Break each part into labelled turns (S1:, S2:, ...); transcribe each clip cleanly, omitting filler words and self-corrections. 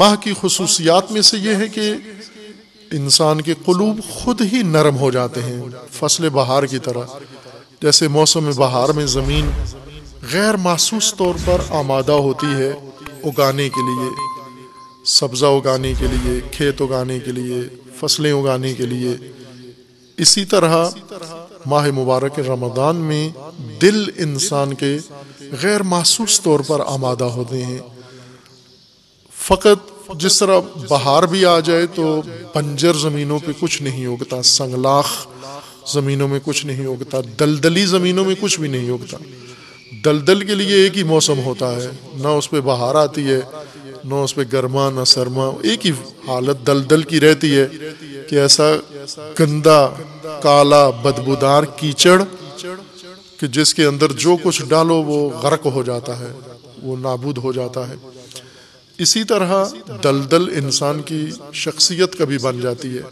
S1: ماہ کی خصوصیات میں سے یہ ہے کہ انسان کے قلوب خود ہی نرم ہو جاتے ہیں، فصل بہار کی طرح۔ جیسے موسم بہار میں زمین غیر محسوس طور پر آمادہ ہوتی ہے اگانے کے لیے، سبزہ اگانے کے لیے، کھیت اگانے کے لیے، فصلیں اگانے کے لیے، اسی طرح ماہ مبارک رمضان میں دل انسان کے غیر محسوس طور پر آمادہ ہوتے ہیں۔ فقط جس طرح بہار بھی آ جائے تو بنجر زمینوں پہ کچھ نہیں اگتا، سنگلاخ زمینوں میں کچھ نہیں اگتا، دلدلی زمینوں میں کچھ بھی نہیں اگتا۔ دلدل کے لیے ایک ہی موسم ہوتا ہے، نہ اس پہ بہار آتی ہے، نہ اس پہ گرما نہ سرما، ایک ہی حالت دلدل کی رہتی ہے کہ ایسا گندا کالا بدبودار کیچڑ کہ جس کے اندر جو کچھ ڈالو وہ غرق ہو جاتا ہے، وہ نابود ہو جاتا ہے۔ اسی طرح دلدل انسان کی شخصیت کا بھی بن جاتی ہے،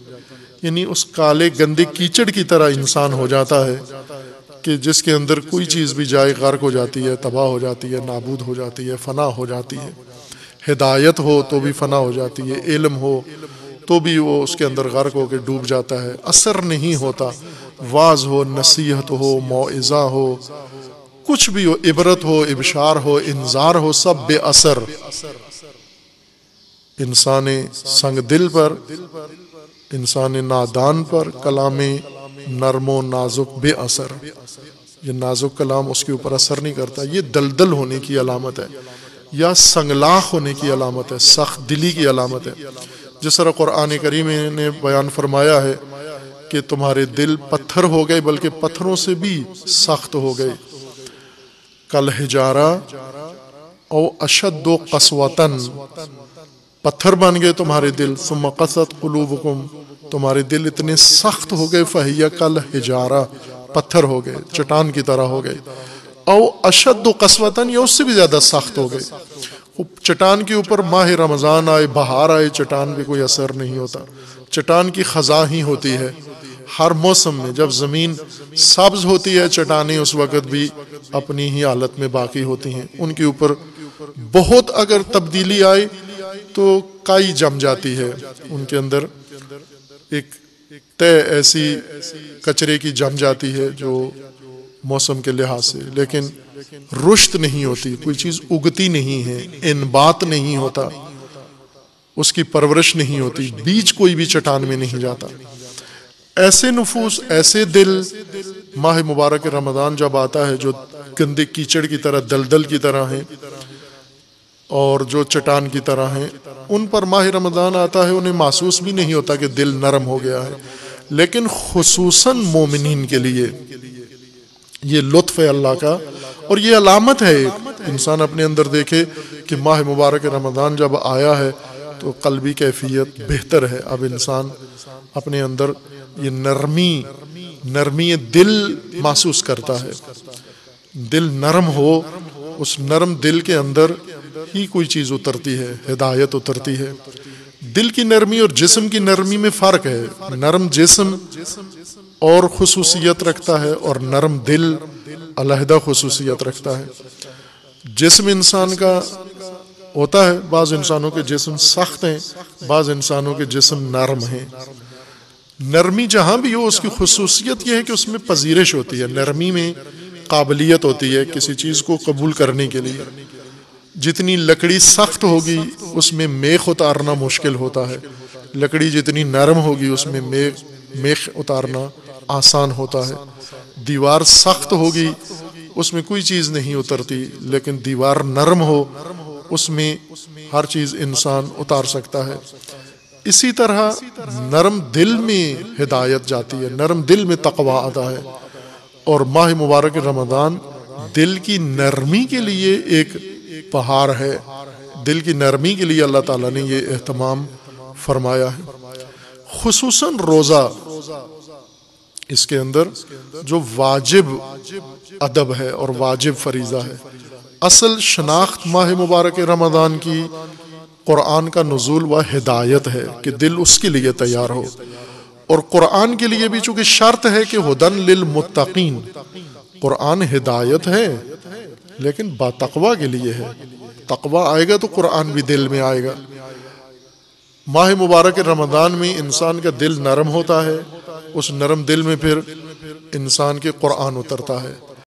S1: یعنی اس کالے گندے کیچڑ کی طرح انسان ہو جاتا ہے کہ جس کے اندر کوئی چیز بھی جائے غرق ہو جاتی ہے، تباہ ہو جاتی ہے، نابود ہو جاتی ہے، فنا ہو جاتی ہے۔ ہدایت ہو تو بھی فنا ہو جاتی ہے، علم ہو تو بھی وہ اس کے اندر غرق ہو کے ڈوب جاتا ہے، اثر نہیں ہوتا۔ واعظ ہو، نصیحت ہو، موعظہ ہو، کچھ بھی ہو، عبرت ہو، ابشار ہو، انذار ہو، سب بے اثر۔ انسان سنگ دل پر، انسان نادان پر کلام نرم و نازک بے اثر، یہ نازک کلام اس کے اوپر اثر نہیں کرتا۔ یہ دلدل ہونے کی علامت ہے یا سنگلاخ ہونے کی علامت ہے، سخت دلی کی علامت ہے۔ جس طرح قرآن کریم نے بیان فرمایا ہے کہ تمہارے دل پتھر ہو گئے، بلکہ پتھروں سے بھی سخت ہو گئے، کل حجارہ او اشد قسوتاً، پتھر بن گئے تمہارے دل، ثم قست قلوبکم، تمہارے دل اتنے سخت ہو گئے، فہی کل حجارہ، پتھر ہو گئے، چٹان کی طرح ہو گئے، او اشد قسوتاً، یا اس سے بھی زیادہ سخت ہو گئے۔ چٹان کے اوپر ماہ رمضان آئے، بہار آئے، چٹان پہ کوئی اثر نہیں ہوتا، چٹان کی خزاں ہی ہوتی ہے۔ ہر موسم میں جب زمین سبز ہوتی ہے، چٹانیں اس وقت بھی اپنی ہی حالت میں باقی ہوتی ہیں، ان کے اوپر بہت اگر تبدیلی آئے تو کائی جم جاتی ہے، ان کے اندر ایک طے ایسی کچرے کی جم جاتی ہے جو موسم کے لحاظ سے، لیکن رشت نہیں ہوتی، کوئی چیز اگتی نہیں ہے، انبات نہیں ہوتا، اس کی پرورش نہیں ہوتی، بیج کوئی بھی چٹان میں نہیں جاتا۔ ایسے نفوس، ایسے دل ماہ مبارک رمضان جب آتا ہے جو گندے کیچڑ کی طرح، دلدل کی طرح ہیں اور جو چٹان کی طرح ہیں، ان پر ماہ رمضان آتا ہے، انہیں محسوس بھی نہیں ہوتا کہ دل نرم ہو گیا ہے۔ لیکن خصوصاً مومنین کے لیے یہ لطف ہے اللہ کا، اور یہ علامت ہے ایک انسان اپنے اندر دیکھے کہ ماہ مبارک رمضان جب آیا ہے تو قلبی کیفیت بہتر ہے۔ اب انسان اپنے اندر یہ نرمی دل محسوس کرتا ہے، دل نرم ہو، اس نرم دل کے اندر ہی کوئی چیز اترتی ہے، ہدایت اترتی ہے۔ دل کی نرمی اور جسم کی نرمی میں فرق ہے، نرم جسم اور خصوصیت رکھتا ہے اور نرم دل علیحدہ خصوصیت رکھتا ہے۔ جسم انسان کا ہوتا ہے، بعض انسانوں کے جسم سخت ہیں، بعض انسانوں کے جسم نرم ہیں۔ نرمی جہاں بھی ہو، اس کی خصوصیت یہ ہے کہ اس میں پذیرش ہوتی ہے، نرمی میں قابلیت ہوتی ہے کسی چیز کو قبول کرنے کے لیے۔ جتنی لکڑی سخت ہوگی اس میں میخ اتارنا مشکل ہوتا ہے، لکڑی جتنی نرم ہوگی اس میں میخ اتارنا آسان ہوتا ہے۔ دیوار سخت ہوگی اس میں کوئی چیز نہیں اترتی، لیکن دیوار نرم ہو اس میں ہر چیز انسان اتار سکتا ہے۔ اسی طرح نرم دل میں ہدایت جاتی ہے، نرم دل میں تقویٰ آتا ہے، اور ماہ مبارک رمضان دل کی نرمی کے لیے ایک بہار ہے، دل کی نرمی کے لیے اللہ تعالیٰ نے یہ اہتمام فرمایا ہے۔ خصوصاً روزہ، اس کے اندر جو واجب ادب ہے اور واجب فریضہ ہے۔ اصل شناخت ماہ مبارک رمضان کی قرآن کا نزول و ہدایت ہے کہ دل اس کے لیے تیار ہو، اور قرآن کے لیے بھی چونکہ شرط ہے کہ ہدن للمتقین، قرآن ہدایت ہے لیکن با تقویٰ کے لیے ہے۔ تقویٰ آئے گا تو قرآن بھی دل میں آئے گا، ماہ مبارک رمضان میں انسان کا دل نرم ہوتا ہے، اس نرم دل میں پھر انسان کے قرآن اترتا ہے۔